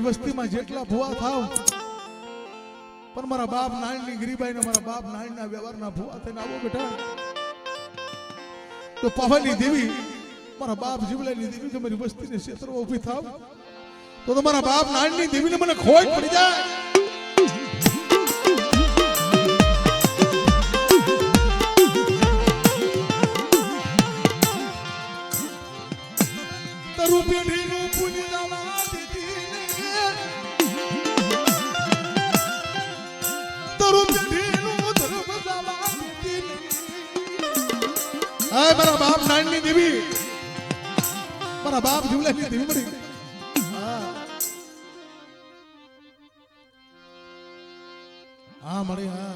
મારી વસ્તીમાં જેટલા ભૂવા થાવ પણ મારા બાપ નાણની ગરીબાઈ ને મારા બાપ નાણના વ્યવહારના ભૂવા થઈને આવો બેટા તો પવનની દેવી મારા બાપ જીવલાની દેવી જો મારી વસ્તીને ક્ષેત્રમાં ઊભી થાવ તો તમારા બાપ નાણની દેવીને મને ખોટ પડી જાય મારા બાપ નાણની દેવી મારા બાપ જીવલાની દેવી મળી હા મળી હા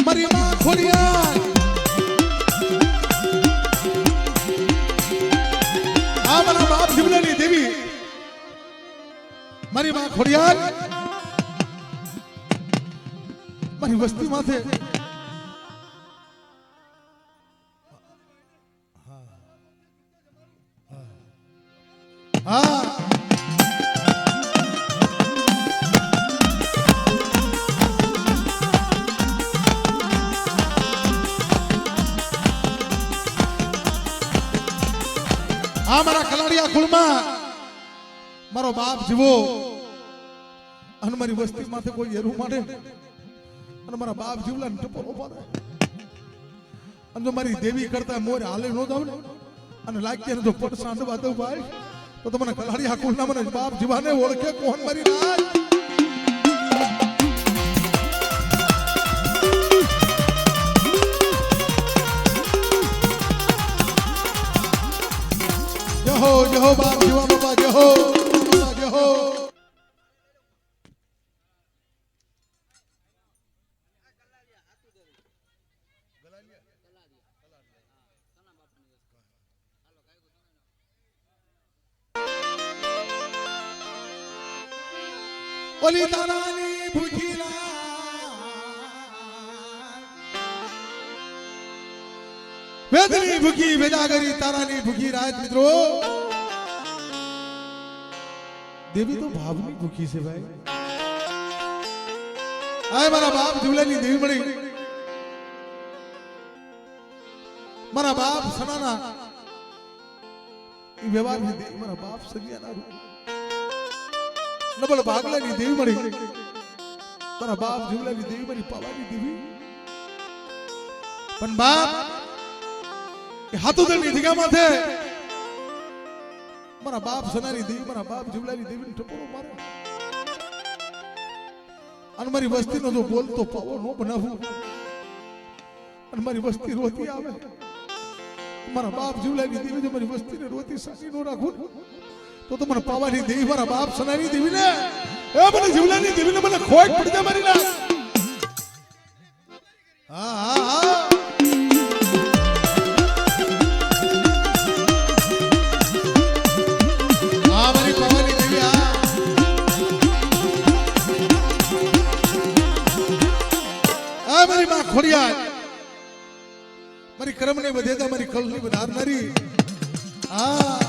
મારી માં ખોડિયાર આ મારા બાપ જીવલાની દેવી મારી માં ખોડિયાર મારી વસ્તી માથે હા આ મારા કલાડિયા કુળમાં મારો બાપ જીવો અને મારી વસ્તી માથે કોઈ એરું મારે અને મારા બાપ જીવલા ટપોરો પાડે અને જો મારી દેવી કરતા મોર હાલે નો જાવ ને અને લાગ્યા ને જો પટ સાંડવા દઉં ભાઈ તો તમને કલાડિયા કુળના મને બાપ જીવાને ઓળખે કોણ મારી રાજ જહો બાપ જીવા બાપા જહો જહો ઓલી તારાની ભૂખીલા વેદની ભૂખી વેદાગરી તારાની ભૂખી રાત મિત્રો દેવી તો ભાવની ભૂખી છે ભાઈ આય મારા બાપ જીવલાની દેવી મળી મારા બાપ સનાના ઈ વ્યવહારની દેવી મારા બાપ સગિયાના નબળ ભાગલાની દેવી મળી મારા બાપ જીવલાની દેવી મળી પાવાની દેવી પણ બાપ એ હાથુદળની જગ્યા માથે મારા બાપ સનારી દેવી મારા બાપ જીવલાની દેવીને ટપોરો મારે અને મારી વસ્તીનો જો બોલતો પાવો નો બનાવું અને મારી વસ્તી રોતી આવે મારા બાપ જીવલાની દેવી જો મારી વસ્તીને રોતી સાચી નો રાખું તો મને પાવાની દેવી મારા બાપ સનારી દેવીને એ મને જીવલાની દેવીને મને ખોટ પડી જાય મારી ના હા હા હા મારી માં ખોડિયાર મારી કર્મને વધેતા મારી કલની વધારનારી હા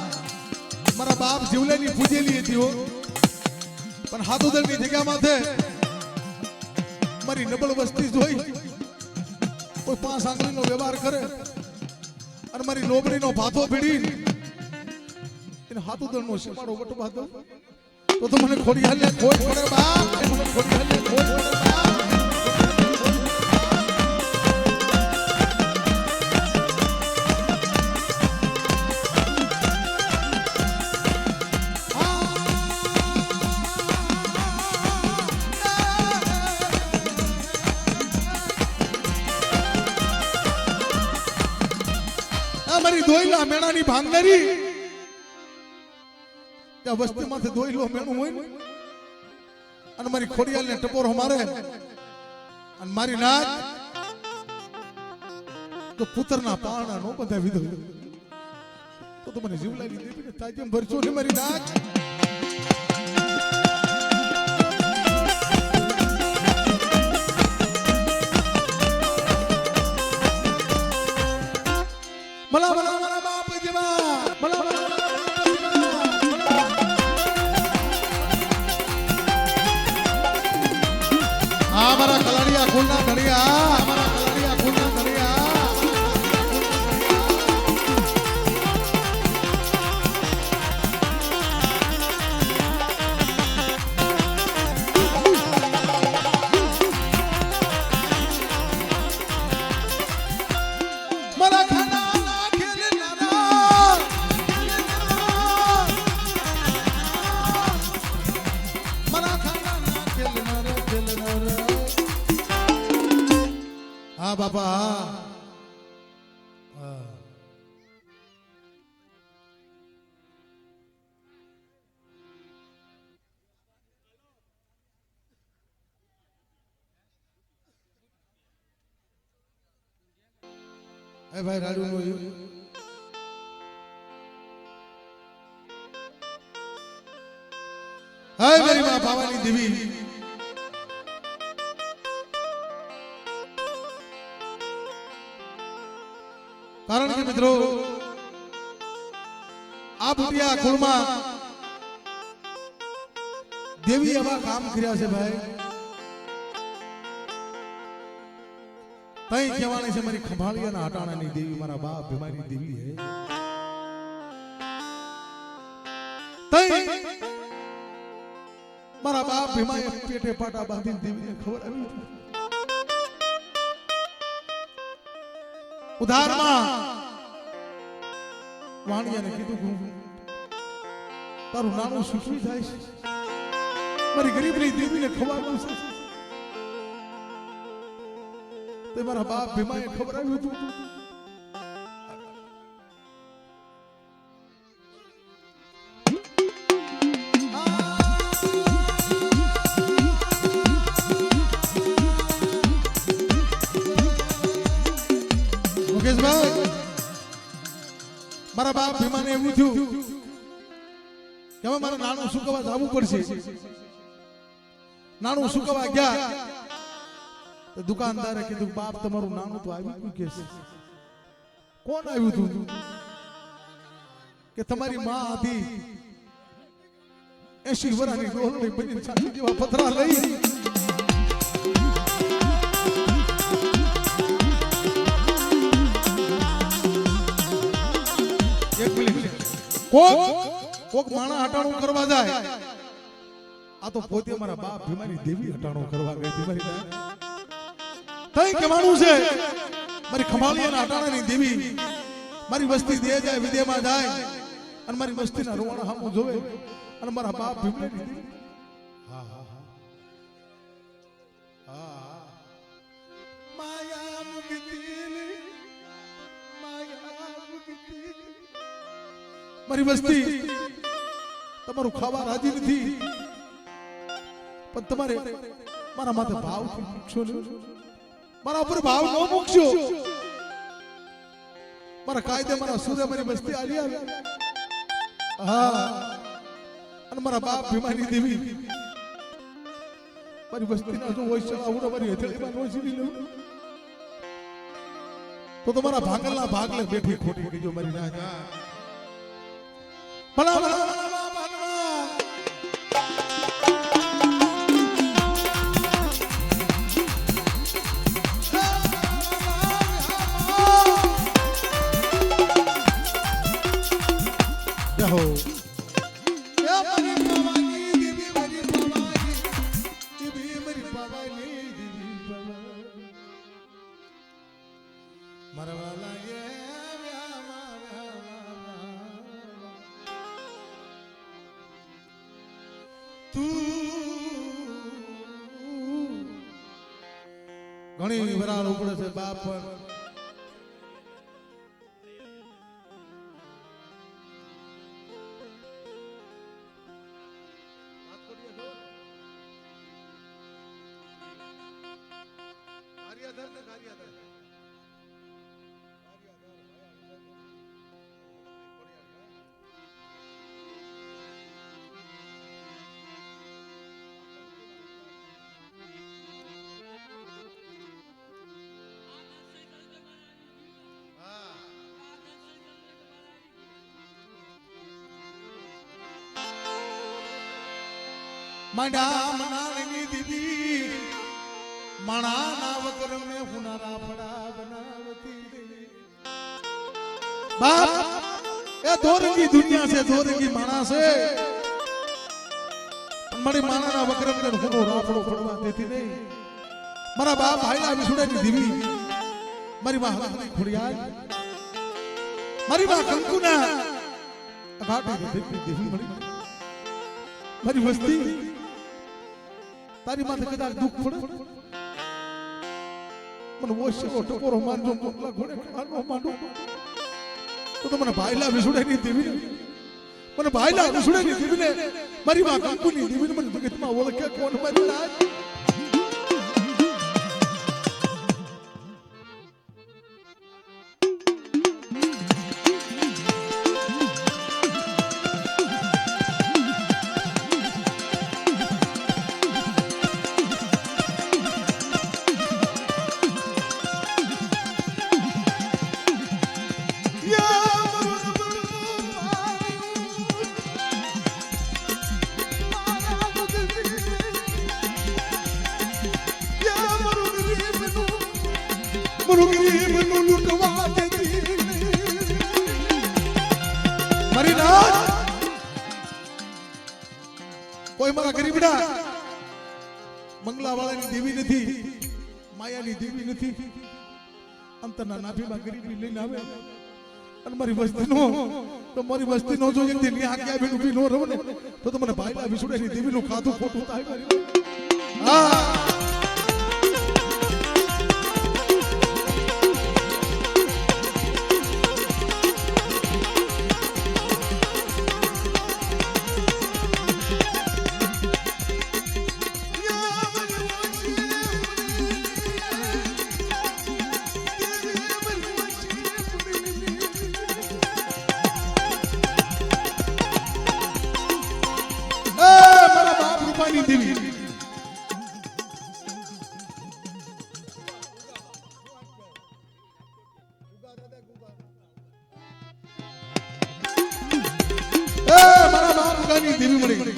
મારા બાપ જીવલાની પૂજેલી હતી હો પણ હાથોદરની જગ્યા માથે મારી નબળ વસ્તી જોઈ કોઈ પાંચ આંગળીનો વ્યવહાર કરે અને મારી લોબડીનો ભાથો ભીડી એને હાથોદરનો શેમાડો વટ બાંધો તો મને ખોડિયારને ખોટ પડે બાપ મને ખોડિયારને ખોટ પડે બાપ મારી દોયલા મેણાની ભાંગનારી ત્યાં વસ્તીમાંથી દોયલો મેણું હોય ને અને મારી ખોડિયાલને ટપોરો મારે અને મારી નાચ તો પુત્રના પારણા નો બંધાવી દઉં તો મને જીવલાની દેવીને તાજમ ભરશો ને મારી નાચ. મલા મલા મલા બાપ જેવા મલા મલા મારા કલાડિયા કુલના ધડિયા મારા કલાડિયા કુલના ધડિયા મારા ખાના ખેલનારા મારા ખાના ખેલનારા હા બાપા હા એ ભાઈ રાડુ નો હાય મારી માં ભાવાની દેવી કારણ કે મિત્રો આ બુટિયા કુળમાં દેવી એવા કામ કર્યા છે ભાઈ તઈ કહેવાની છે મારી ખંભાળિયાના હટાણાની દેવી મારા બાપ ભીમાની દેવી હે તઈ મારા બાપ ભીમાએ પેટે પાટા બાંધીને દેવીને ખબર આવી ઉધારમાં વાણિયાને કીધું તારું નાનું સુખી થાય છે મારી ગરીબની દેવીને ખવાનું છે તે મારા બાપ ભીમાએ ખબર આવ્યું હતું મારા બાપ ભીમાને એવું થયું કે હવે મારે નાનું સુકવા જવું પડશે નાનું સુકવા ગયા તો દુકાનદારે કીધું બાપ તમારું નાનું તો આવ્યું કે છે કોણ આવ્યું તું કે તમારી માં હતી 80 વર્ષની ડોલની બની છાતી જેવા પથરા લઈ કોક માણા હટાણું કરવા જાય આ તો પોતે મારા બાપ ભીમાની દેવી હટાણું કરવા ગઈ હતી મારી તઈ કહેવાનું છે મારી ખંભાળિયાના હટાણાની દેવી મારી વસ્તી દે જાય વિદેમાં જાય અને મારી વસ્તીના રોવાણા સામું જોવે અને મારા બાપ ભીમાની દેવી હા હા હા માયા મુકીલી માયા મુકીલી મારી વસ્તી તમારું ખાવા રાજી નથી પણ તમારે મારા માથે ભાવ મૂકશો ને મારા ઉપર ભાવ ન મૂકશો મારા કાયદે મારા સૂર્ય મારી વસ્તી આલી આવે હા અને મારા બાપ ભીમાની દેવી મારી વસ્તીના જો હોય છે આવડો મારી હથેળીમાં નો જીવી લઉં તો તમારા ભાગલના ભાગલે બેઠી ખોટી કીજો મારી ના ભલા ભલા ઘણી વરાળ ઉપડે છે બાપ પર ગારિયાધર ને ગારિયાધર મંડા મનાની દીદી મણાના વગર મે હુનારા ફડા બનાવતી બાપ એ દોરંગી દુનિયા છે દોરંગી માણસ છે મારી માણાના વગર મે હુનો રાફડો ફડવા દેતી નહીં મારા બાપ ભાઈલા વિસુડાની દીવી મારી માં હવાની ખોડિયાલ મારી માં કંકુના અઘાટી દીવી મળી મારી વસ્તી તારી માથે કદાચ દુઃખ પડે મને ઓછો ટકોરો મારજો મોકલા ઘોડે મારનો માંડો તો મને ભાઈલા વિસુડેની દેવીને મને ભાઈલા વિસુડેની દેવીને મારી માં કંકુની દેવીને મને જગતમાં ઓળખે કોણ મારી લાજ કોઈ મારા ગરીબડા મંગલા વાળાની દેવી નથી માયાની દેવી નથી અંતરના નાભીમાં ગરીબી લઈને આવે અને મારી વસ્તીનો તો મારી વસ્તીનો જો એક દિન આ ક્યાં બેન ઊભી નો રહો ને તો મને ભાઈલા વિસુડાની દેવીનું ખાધું ખોટું થાય હા દેવી મળી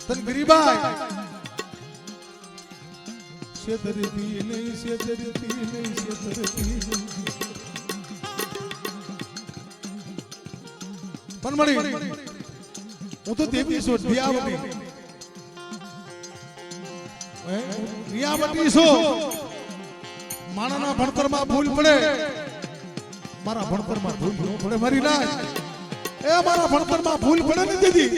તન ગરીબાઈ શેતરતી નહીં પણ મળી હું તો દેવી છું દિયાવતી રિયાવતી છું માણાના ભણતરમાં ભૂલ પડે મારા ભણતરમાં ભૂલ ન પડે મારી ના એ મારા ભણતરમાં ભૂલ પડે ને દીદી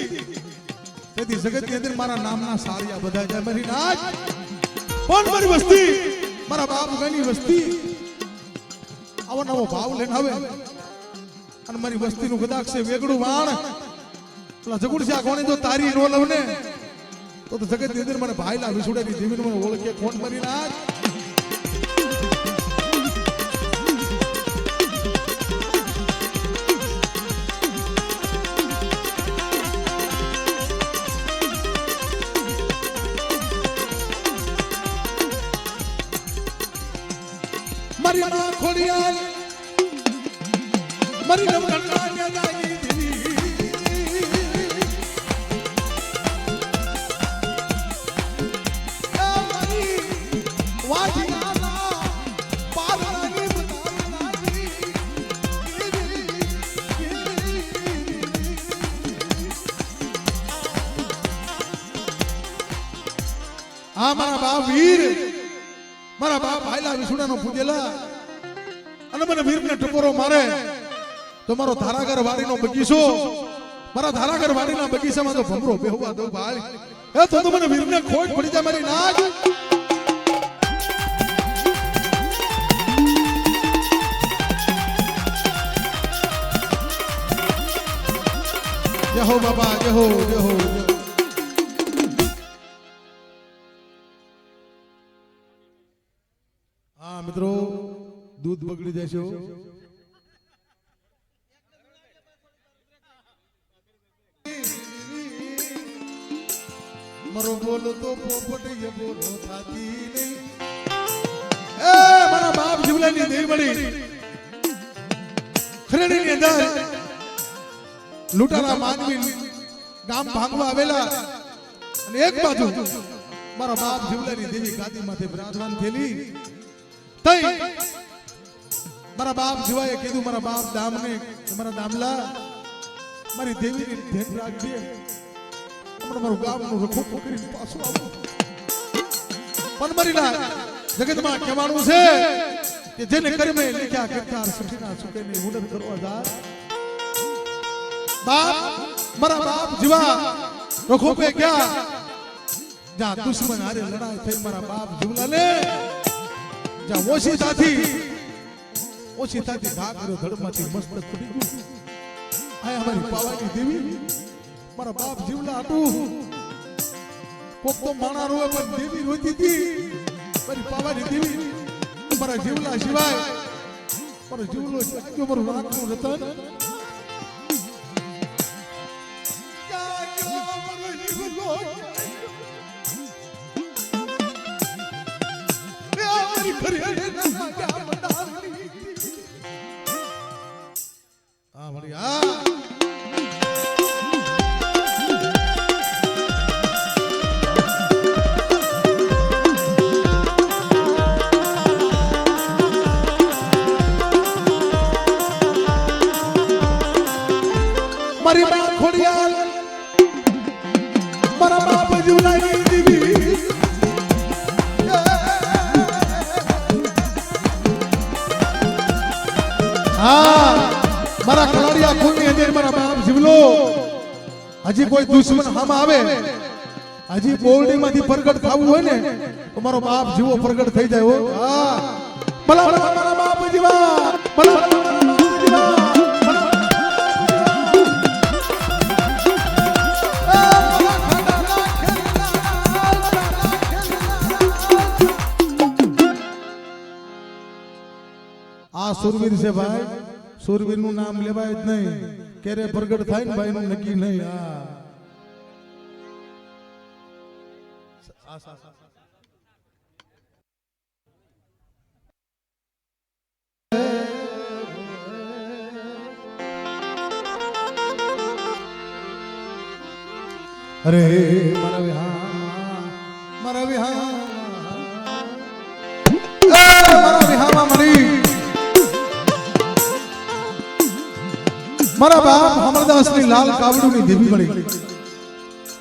તેથી જગતની અંદર મારા નામના સારિયા બધા જાય મારી નાચ પણ મારી વસ્તી મારા બાપ ગાની વસ્તી આવો નવો ભાવ લઈને આવે અને મારી વસ્તીનું કદાચ છે વેગડું વાણ પેલા જગુડશા કોણે જો તારી નો લવ ને તો જગતની અંદર મને ભાઈલા વિસુડાની દેવીને મને ઓળખે કોણ મારી નાચ મારી માં ખોડિયાલ મારી નવકન્યા જાગી દેવી મારી વાજીના પારણાની બતાવનારી આ મારા બાપ વીર મારા બાપ ભાઈલા વિસુડાનો પૂજેલા અને મને વીરને ટપોરો મારે તો મારો ધારાગર વાડીનો બગીચો મારા ધારાગર વાડીના બગીચામાં તો ભમરો બેહવા દઉં ભાઈ એ તો મને વીરને ખોટ પડી જાય મારી નાચ જય હો બાબા જય હો જય હો હા મિત્રો દૂધ બગડી જશે મારો બોલો તો પોપટ એ બોલો થાતી નહીં એ મારા બાપ જીવલાની દેવી મળી ખરેડીની અંદર લૂંટારા માનવી ગામ ભાંગવા આવેલા અને એક બાજુ મારા બાપ જીવલાની દેવી ગાદી માથે બિરાજમાન થયેલી તઈ મારા બાપ જીવાએ કીધું મારા બાપ દામને મારા દામલા મારી દેવીને ધ્યાન રાખજે હમણાં મારું ગામનું રખો કરીને પાછો આવું પણ મારીના જગતમાં કહેવાનું છે કે જેને કર્મે લખ્યા કરતા સઠીના સુકેને ઉડન કરવા જા બાપ મારા બાપ જીવા રખો પે ગયા જ્યાં દુશ્મન હારે લડાઈ થઈ મારા બાપ જીવલાને જ્યાં ઓશિતાથી ઘા કર્યો ધડમાંથી મસ્તક ફૂટી ગયું આ અમારી પાવાની દેવી મારા બાપ જીવલા હતું કોક તો માણા રોવે પણ દેવી રોતી હતી મારી પાવાની દેવી મારા જીવલા સિવાય મારો જીવલો જાગ્યો મારું રાખનું રતન મારી બા ખોડિયાલ મારા બાપ જીવલાની દેવી હા મારા કલાડિયા ખૂનની અંદર મારા બાપ જીવલો હજી કોઈ દુશ્મન હામ આવે હજી બોરડીમાંથી પ્રગટ થવું હોય ને તો મારો બાપ જીવો પ્રગટ થઈ જાય હો હા ભલા ભલા મારા બાપ જીવા ભલા ભલા મારા બાપ જીવા આ સુરવીર છે ભાઈ સુરવીર નું નામ લેવાય જ નહીં ક્યારે પ્રગટ થાય ને ભાઈ નું નક્કી નહીં અરે મારા વિહામાં મળી મારા બાપ અમરદાસ ની લાલ કાવડું ની દેવી મળી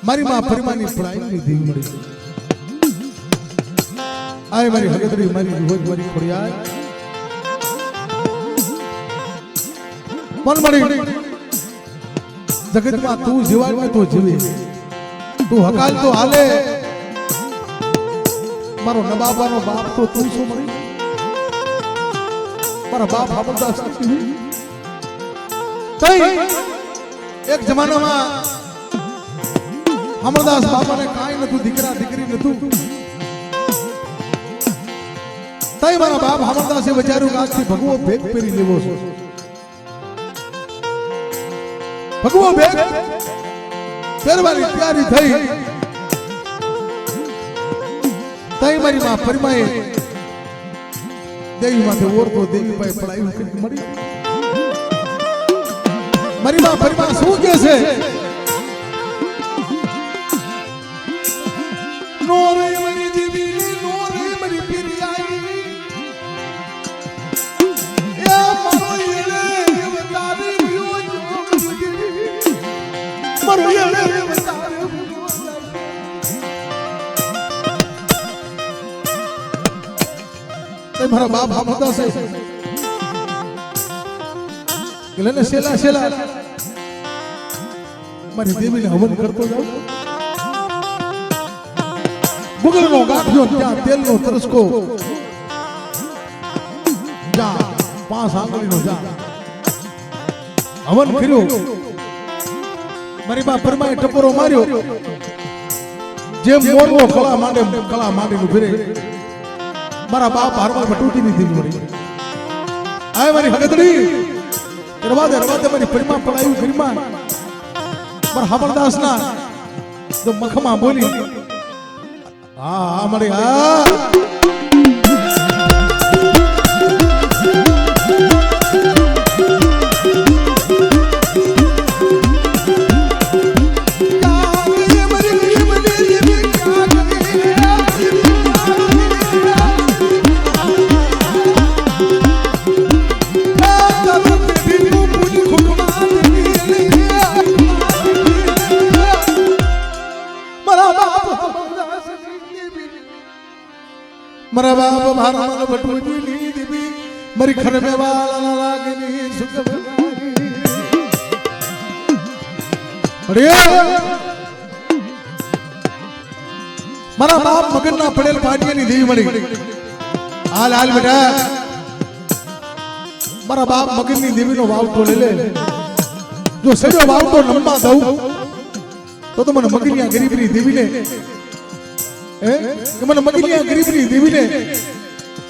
મારી માં પરિમાની પડાઈ ની દેવી મળી આય મારી હગતરી મારી રોજ મારી ખોડિયાર મન મળી જગતમાં તું જીવાય તો જીવે તું હકાલ તો હાલે મારો નવાબાનો બાપ તો તું શું મળી મારા બાપ અમરદાસ એક જમાનામાં અમરદાસ બાપાને કાંઈ નતું દીકરા દીકરી નતું તઈ મારા બાપ અમરદાસે વિચાર્યું કે આજથી ભગવો ભેગ પહેરી લેવો છે ભગવો ભેગ પહેરવાની તૈયારી થઈ તઈ મારી માં પરિમાએ દેવી માથે ઓરતો દેવી પાસે પડાયું કરી મળી મારી માં પરિમા શું કે છે નો રે મારી દેવી નો રે મારી પિરિયાઈ એ મારો યલે વતારે મારો યલે વતારે તે મારા બાપ હમદા છે ગલેને શેલા શેલા મારી દેવીને હવન કરતો જાવ મુગલનો ગાંઠિયો ત્યાં તેલનો તરસકો જા 5 આંગળીનો જા હવન કર્યો મારી બા પરમાએ ટપોરો માર્યો જેમ મોરવો કળા માંડે નું ફેરે મારા બાપ હારમાં ભટુતી ની દીધી મળી આ મારી હગદડી રવાદે મારી પરિમા પડાયું પરિમા મારા હામળદાસ ના જો મખમાં બોલી હા મારી હા मरा बाप भारा मन बटुती नी दिबी मरी खर में वाला लागनी सुख अरे मरा बाप मगन ना पड़ेल पाटिया नी देवी मड़ी हाल हाल बेटा मरा बाप मगन नी देवी नो वाव तो ले जो सजो वाव तो लंबा दऊ तो मन मगनिया गरीब नी देवी ने मन मगनिया गरीब नी देवी ने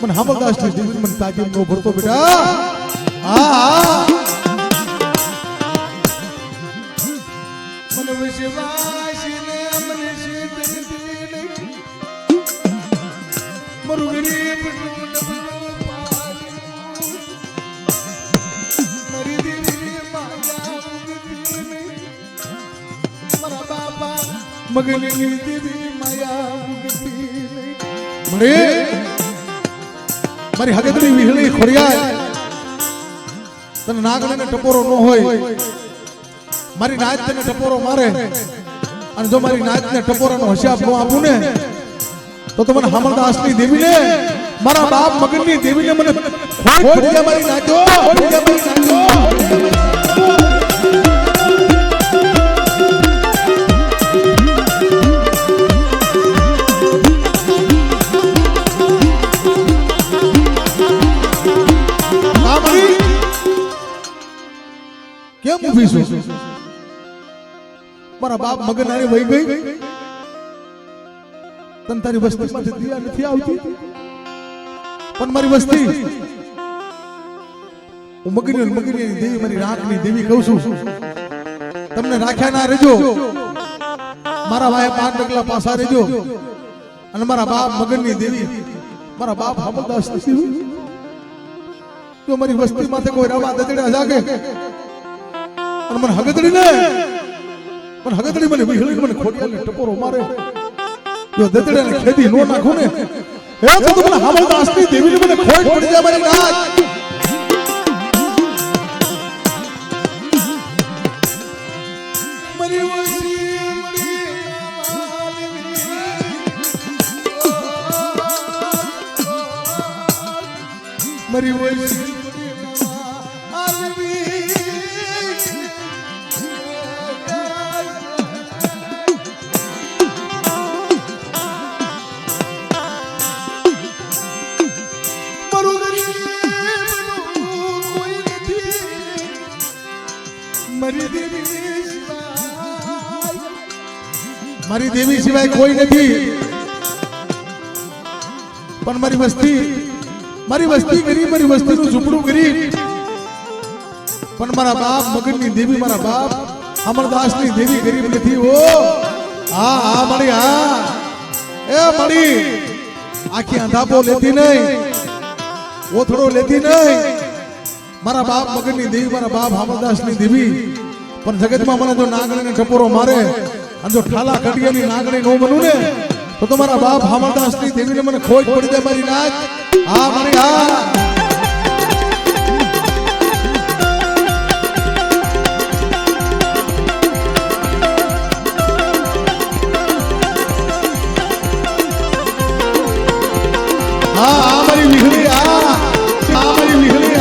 मन हामलदास नी देवी मन ताकी नो भरतो बेटा मन विश्वास ने मन सीतनी मरु गरीब मरी देवी माया मरा बाबा मगनी देवी माया मरे मारी हगदड़ी विहળી ખોડિયા તને નાગણે ને ટપોરો ન હોય મારી નાચ તને ટપોરો મારે અને જો મારી નાચ ને ટપોરાનો હશિયાબ ન આપું ને તો મને હામલદાસ ની દેવી ને મારા બાપ મગન ની દેવી ને મને ખોટ પડી જાય મારી નાચો કેમ ઊભી છો મારા બાપ મગન આરે વહી ગઈ તન તારી વસ્તીમાંથી દિયા નથી આવતી પણ મારી વસ્તી હું મગની દેવી મારી રાખની દેવી કહું છું તમને રાખ્યા ના રહેજો મારા ભાઈ 5 ડગલા પાછા રહેજો અને મારા બાપ મગનની દેવી મારા બાપ હામલદાસ જો મારી વસ્તીમાંથી કોઈ રવા દતડા જાગે અને મને હગદડી મને વિહળી મને ખોડિયાને ટપોરો મારે જો દતડાને ખેદી નો નાખું ને હે તો મને હામલદાસની દેવીને મને ખોટ પડી જાય મારી નાચ મરી વસી મારી દેવી સિવાય કોઈ નથી પણ મારી વસ્તી ગરીબ મારી વસ્તીનું ઝૂંપડું ગરીબ પણ મારા બાપ મગનની દેવી મારા બાપ અમરદાસની દેવી ગરીબ નથી ઓ હા મળી એ મળી આખી અંધાપો લેતી નહીં ઓથડો લેતી નહીં મારા બાપ મગનની દેવી મારા બાપ અમરદાસની દેવી પણ જગતમાં મને જો નાગણીને ટપોરો મારે અને જો ઠાલા કડિયાની નાગણી નો બનું ને તો તમારા બાપ હામલદાસની દેવીને મને ખોજ પડી જાય મારી નાચ હા મારી મારી વિહળી મારી વિહળી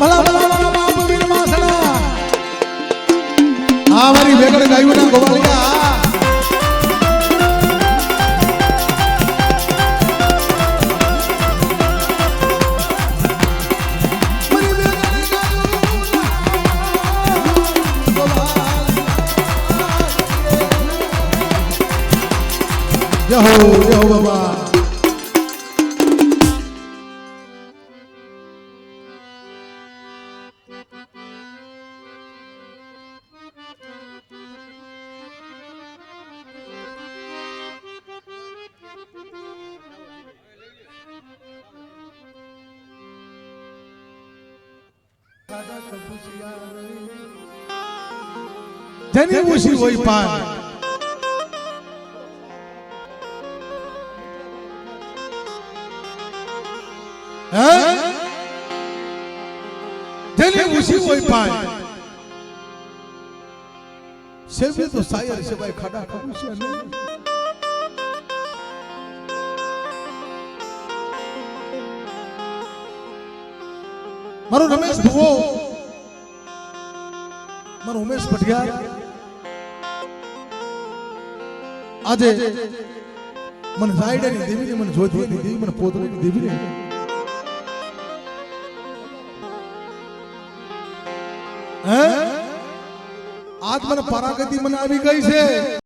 ભલા બાપ વીર માસણા મારી વેગડ ગાયું ના ગોવાળી જય હો બાબા જેની ઉસી હોય પાન જેની ઉસી હોય પાન સેવે તો સાયર છે ભાઈ ખાડા ખાવું છે નહીં મારો રમેશ ભુવો મારો ઉમેશ પટિયાર આજે મને રાયડાની દેવીને મને જોધીની દેવી મને પોતરાની દેવીને આજ મને પરાગતિ મને આવી ગઈ છે